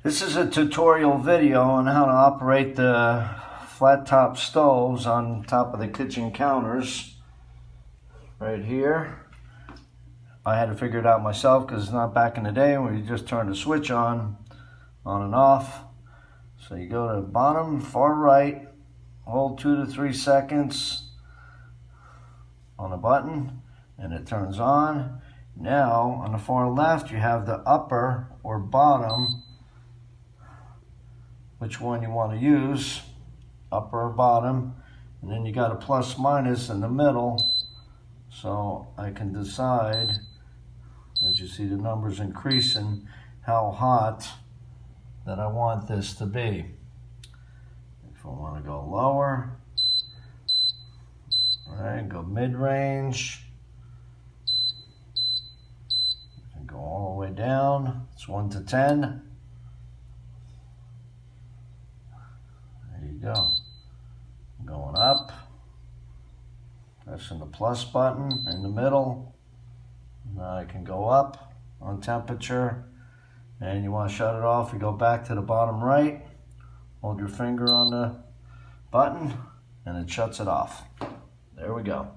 This is a tutorial video on how to operate the flat top stoves on top of the kitchen counters right here. I had to figure it out myself because it's not back in the day when you just turn the switch on and off. So you go to the bottom far right, hold 2 to 3 seconds on the button and it turns on. Now on the far left you have the upper or bottom, which one you want to use, upper or bottom, and then you got a plus minus in the middle, so I can decide, as you see the numbers increasing, how hot that I want this to be. If I want to go lower, all right, go mid-range, I can go all the way down, it's 1 to 10. Go. Going up, pressing the plus button in the middle. Now I can go up on temperature, and you want to shut it off, you go back to the bottom right, hold your finger on the button, and it shuts it off. There we go.